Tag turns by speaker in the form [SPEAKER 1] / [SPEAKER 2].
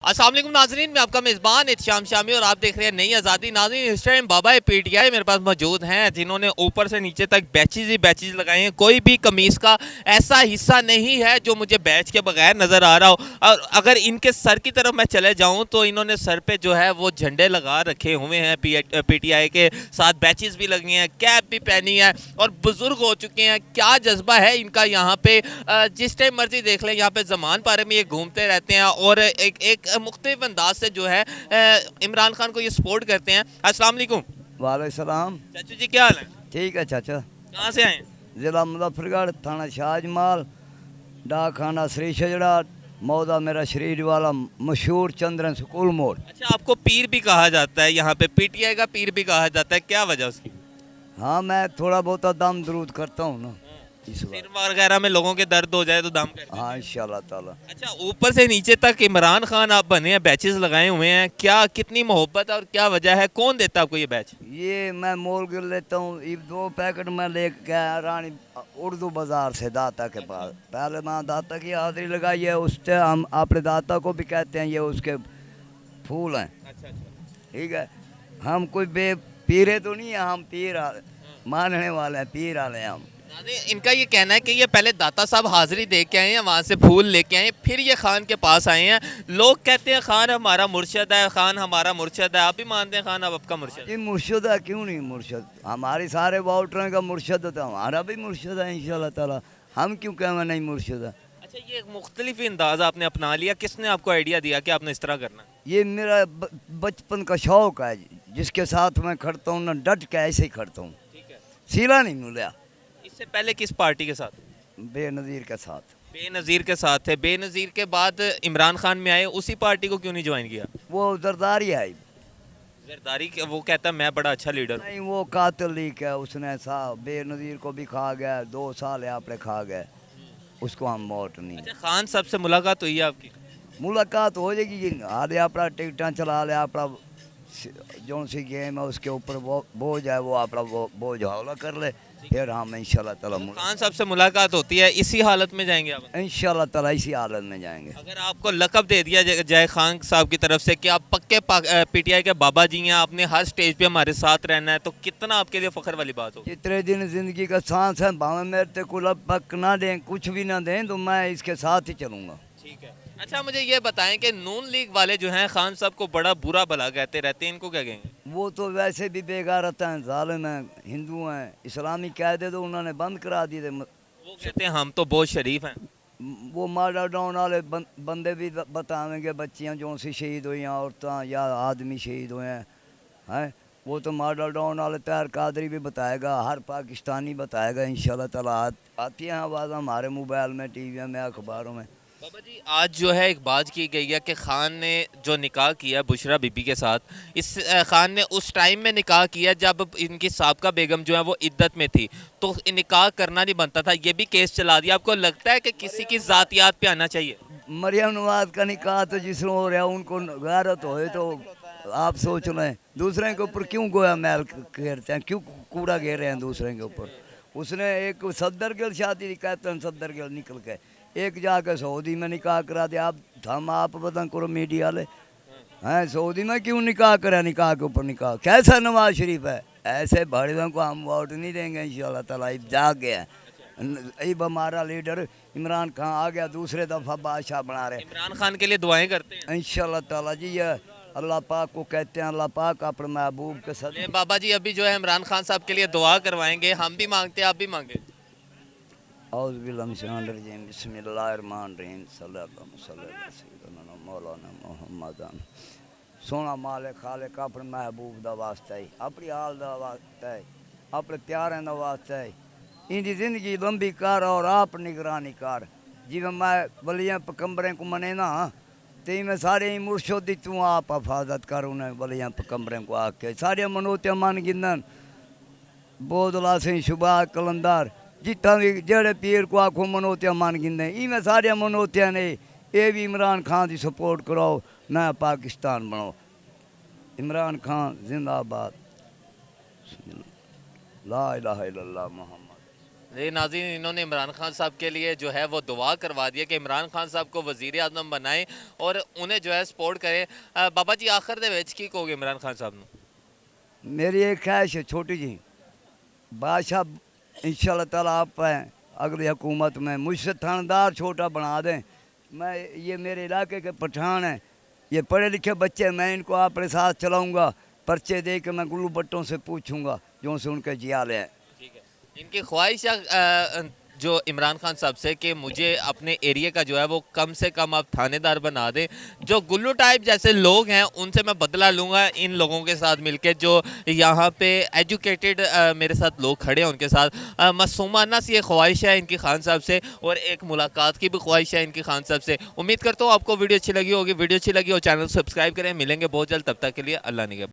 [SPEAKER 1] अस्सलाम वालेकुम नाज़रीन, मैं आपका मेज़बान इत्शाम शामी और आप देख रहे हैं नई आज़ादी। नाज़रीन, इस टाइम बाबा पीटीआई मेरे पास मौजूद हैं जिन्होंने ऊपर से नीचे तक बैचेज ही बैचेज लगाए हैं। कोई भी कमीज़ का ऐसा हिस्सा नहीं है जो मुझे बैच के बगैर नज़र आ रहा हो। और अगर इनके सर की तरफ मैं चले जाऊँ तो इन्होंने सर पे जो है वो झंडे लगा रखे हुए हैं, पीटीआई के साथ बैचेज भी लगी हैं, कैप भी पहनी है और बुज़ुर्ग हो चुके हैं। क्या जज्बा है इनका यहाँ पे, जिस टाइम मर्जी देख लें यहाँ पे ज़मान पारे में ये घूमते रहते हैं और एक मुख्तलिफ अंदाज से जो है इमरान खान को ये सपोर्ट करते हैं। अस्सलाम वालेकुम।
[SPEAKER 2] वालेकुम सलाम।
[SPEAKER 1] चाचू जी क्या हाल है?
[SPEAKER 2] ठीक है चाचा।
[SPEAKER 1] कहाँ से आए हैं?
[SPEAKER 2] ज़िला मुजफ्फरगढ़, थाना शाहजमाल, डाक खाना श्री शजड़ा, मौदा मेरा शरीर वाला, मशहूर चंद्रन स्कूल मोड़।
[SPEAKER 1] अच्छा, आपको पीर भी कहा जाता है, यहाँ पे पीटीआई का पीर भी कहा जाता है, क्या वजह उसकी?
[SPEAKER 2] हाँ, मैं थोड़ा बहुत दम दरूद करता हूँ ना इस
[SPEAKER 1] सिर वगैरह में लोगों के दर्द हो जाए तो दम करते हैं।
[SPEAKER 2] हाँ, इंशाल्लाह ताला।
[SPEAKER 1] अच्छा, ऊपर से नीचे तक इमरान खान आप बने हैं, बैचेस लगाए हुए हैं, क्या कितनी मोहब्बत और क्या वजह है? कौन देता है आपको ये बैच?
[SPEAKER 2] ये मैं मोल गिर लेता हूँ, ये 2 पैकेट मैं लेके गया रानी उर्दू बाज़ार से दाता के पास। पहले मैं दाता की हाज़िरी लगाई है, उससे हम अपने दाता को भी कहते हैं ये उसके फूल हैं।
[SPEAKER 1] अच्छा अच्छा।
[SPEAKER 2] ठीक है, हम कोई पीरे तो नहीं है, हम पीर मानने वाले हैं, पीर वाले हैं हम।
[SPEAKER 1] इनका ये कहना है कि ये पहले दाता साहब हाजिरी दे के आए हैं, वहाँ से फूल लेके आए, फिर ये खान के पास आए हैं। लोग कहते हैं खान हमारा मुर्शद है, खान हमारा मुर्शद है। आप भी मानते हैं खान अब आपका मुर्शद?
[SPEAKER 2] जी मुर्शद है, क्यों नहीं मुर्शद, हमारे सारे वोटरों का मुर्शद है तो हमारा भी मुर्शद है इंशाल्लाह ताला। हम क्यों कहें नहीं मुर्शद है।
[SPEAKER 1] अच्छा, ये एक मुख्तलिफ अंदाज आपने अपना लिया, किसने आपको आइडिया दिया कि आपने इस तरह करना?
[SPEAKER 2] ये मेरा बचपन का शौक है, जिसके साथ मैं खड़ता हूँ ना डट के ऐसे ही खड़ता हूँ,
[SPEAKER 1] ठीक है।
[SPEAKER 2] सीला नहीं मिला।
[SPEAKER 1] इससे पहले किस पार्टी के साथ?
[SPEAKER 2] बेनज़ीर के साथ।
[SPEAKER 1] बेनज़ीर के साथ थे। बेनज़ीर के बाद इमरान खान में आए, उसी पार्टी को क्यों नहीं ज्वाइन किया?
[SPEAKER 2] वो जरदारी है
[SPEAKER 1] जरदारी वो कहता मैं बड़ा अच्छा लीडर हूँ।
[SPEAKER 2] नहीं, वो कातिल लीक है, उसने साहब बेनज़ीर को भी खा गया, 2 साल यहाँ पे खा गए, उसको हम वोट नहीं।
[SPEAKER 1] अच्छा, खान साहब से मुलाकात हुई है आपकी?
[SPEAKER 2] मुलाकात हो जाएगी, आधे अपना टिकटा चला ले, अपना जो सी गेम है उसके ऊपर वो बोझ है, वो अपना वो बोझ हौला कर ले, फिर हम इंशाल्लाह ताला
[SPEAKER 1] खान साहब से मुलाकात होती है, इसी हालत में जाएंगे आप?
[SPEAKER 2] इंशाल्लाह ताला इसी हालत में जाएंगे।
[SPEAKER 1] अगर आपको लक़ब दे दिया जाए खान साहब की तरफ से कि आप पक्के पीटीआई के बाबा जी हैं, आपने हर स्टेज पे हमारे साथ रहना है, तो कितना आपके लिए फ़ख्र वाली बात हो?
[SPEAKER 2] जितने दिन ज़िंदगी का सांस है, भावें मेरे ते को पक ना दें, कुछ भी ना दें, तो मैं इसके साथ ही चलूँगा।
[SPEAKER 1] ठीक है। अच्छा, मुझे ये बताएं कि नून लीग वाले जो हैं खान साहब को बड़ा बुरा भला कहते रहते हैं, इनको क्या कहेंगे? वो
[SPEAKER 2] तो वैसे भी बेगारत हैं, जालिम हैं, हिंदू हैं, इस्लामी कायदे तो उन्होंने बंद करा दिए थे।
[SPEAKER 1] वो कहते हैं हम तो बहुत शरीफ हैं।
[SPEAKER 2] वो मॉडल टाउन वाले बंदे भी बतावेंगे, बच्चियाँ जो सी शहीद हुई हैं, औरतें या आदमी शहीद हुए हैं, वो तो मॉडल टाउन वाले तैयार कादरी भी बताएगा, हर पाकिस्तानी बताएगा इंशाल्लाह ताला। आती हैं आवाज़ हमारे मोबाइल में, टीवी में, अखबारों में।
[SPEAKER 1] बाबा जी, आज जो है एक बात की गई है कि खान ने जो निकाह किया बुशरा बीबी के साथ, इस खान ने उस टाइम में निकाह किया जब इनकी साबका बेगम जो है वो इद्दत में थी, तो निकाह करना नहीं बनता था, ये भी केस चला दिया। आपको लगता है कि किसी की ज़ातियात पे आना चाहिए?
[SPEAKER 2] मरियम नवाज का निकाह तो जिसमें हो रहा है उनको गैरत होए तो आप सोच लें, दूसरे के ऊपर क्यों गोया मैल घेरते हैं, क्यों कूड़ा घेर रहे हैं दूसरे के ऊपर। उसने एक सदर गिल शादी कहते हैं, सदर गिल निकल के एक जाके सऊदी में निकाह करा दिया। आप पता करो मीडिया वाले हैं, सऊदी में क्यों निकाह करा, निकाह के ऊपर निकाह, कैसा नवाज शरीफ है। ऐसे बड़ों को हम वोट नहीं देंगे इंशाल्लाह ताला। जाग गया अब हमारा लीडर इमरान खान आ गया, दूसरे दफ़ा बादशाह बना रहे।
[SPEAKER 1] इमरान खान के लिए दुआएं करते हैं
[SPEAKER 2] इंशाल्लाह ताला जी। ये अल्लाह पाक को कहते हैं, अल्लाह पाक अपने महबूब के साथ।
[SPEAKER 1] बाबा जी अभी जो है इमरान खान साहब के लिए दुआ करवाएंगे, हम भी मांगते हैं, आप भी मांगे।
[SPEAKER 2] सोना मालिक खालिक अपने महबूब का वास्ता है, अपनी हाल का वास्ता है, अपने प्यारे का वास्ता है। इनकी जिंदगी लंबी कर और आप निगरानी कर। जिवें मैं वलियां पकंबरें को मने ना, ते मैं सारे मुर्शद दी तू आप हिफाजत कर। उन्हें वलियां पकंबरें को आके सारे मनोतियां मन गिनन, बोधला सिंह शुभा कलंदर जितना भी जेड़े पीर को आखो मनोतियां मन गिनने, इवें सारे मनोतियां ने ये भी इमरान खान की सपोर्ट कराओ, नया पाकिस्तान बनाओ। इमरान खान जिंदाबाद। ला इलाहा इल्लल्लाह मुहम्मद।
[SPEAKER 1] جی ناظرین، انہوں نے عمران خان صاحب کے لیے جو ہے وہ دعا کروا دیا کہ عمران خان صاحب کو وزیر اعظم بنائیں اور انہیں جو ہے سپورٹ کریں۔ بابا جی آخر دے وچ کی کہو گے عمران خان صاحب نو؟
[SPEAKER 2] میری ایک خواہش ہے چھوٹی جی، بادشاہ انشاءاللہ تعالیٰ آپ ہیں اگلی حکومت میں مجھ سے تھاندار چھوٹا بنا دیں۔ میں یہ میرے علاقے کے پٹھان ہیں، یہ پڑھے لکھے بچے، میں ان کو اپنے ساتھ چلاؤں گا، پرچے دے کے میں گلو بٹوں سے پوچھوں گا جو سے ان کے جیالے ہیں۔
[SPEAKER 1] ٹھیک ہے، ان کی خواہش ہے جو عمران خان صاحب سے کہ مجھے اپنے ایریے کا جو ہے وہ کم سے کم آپ تھانے دار بنا دیں، جو گلو ٹائپ جیسے لوگ ہیں ان سے میں بدلہ لوں گا ان لوگوں کے ساتھ مل کے جو یہاں پہ ایجوکیٹڈ میرے ساتھ لوگ کھڑے ہیں ان کے ساتھ۔ معصومانہ سی یہ خواہش ہے ان کی خان صاحب سے، اور ایک ملاقات کی بھی خواہش ہے ان کی خان صاحب سے۔ امید کرتا ہوں آپ کو ویڈیو اچھی لگی ہوگی، ویڈیو اچھی لگی ہو چینل سبسکرائب کریں، ملیں گے بہت جلد، تب تک کے لیے اللہ نگہبان۔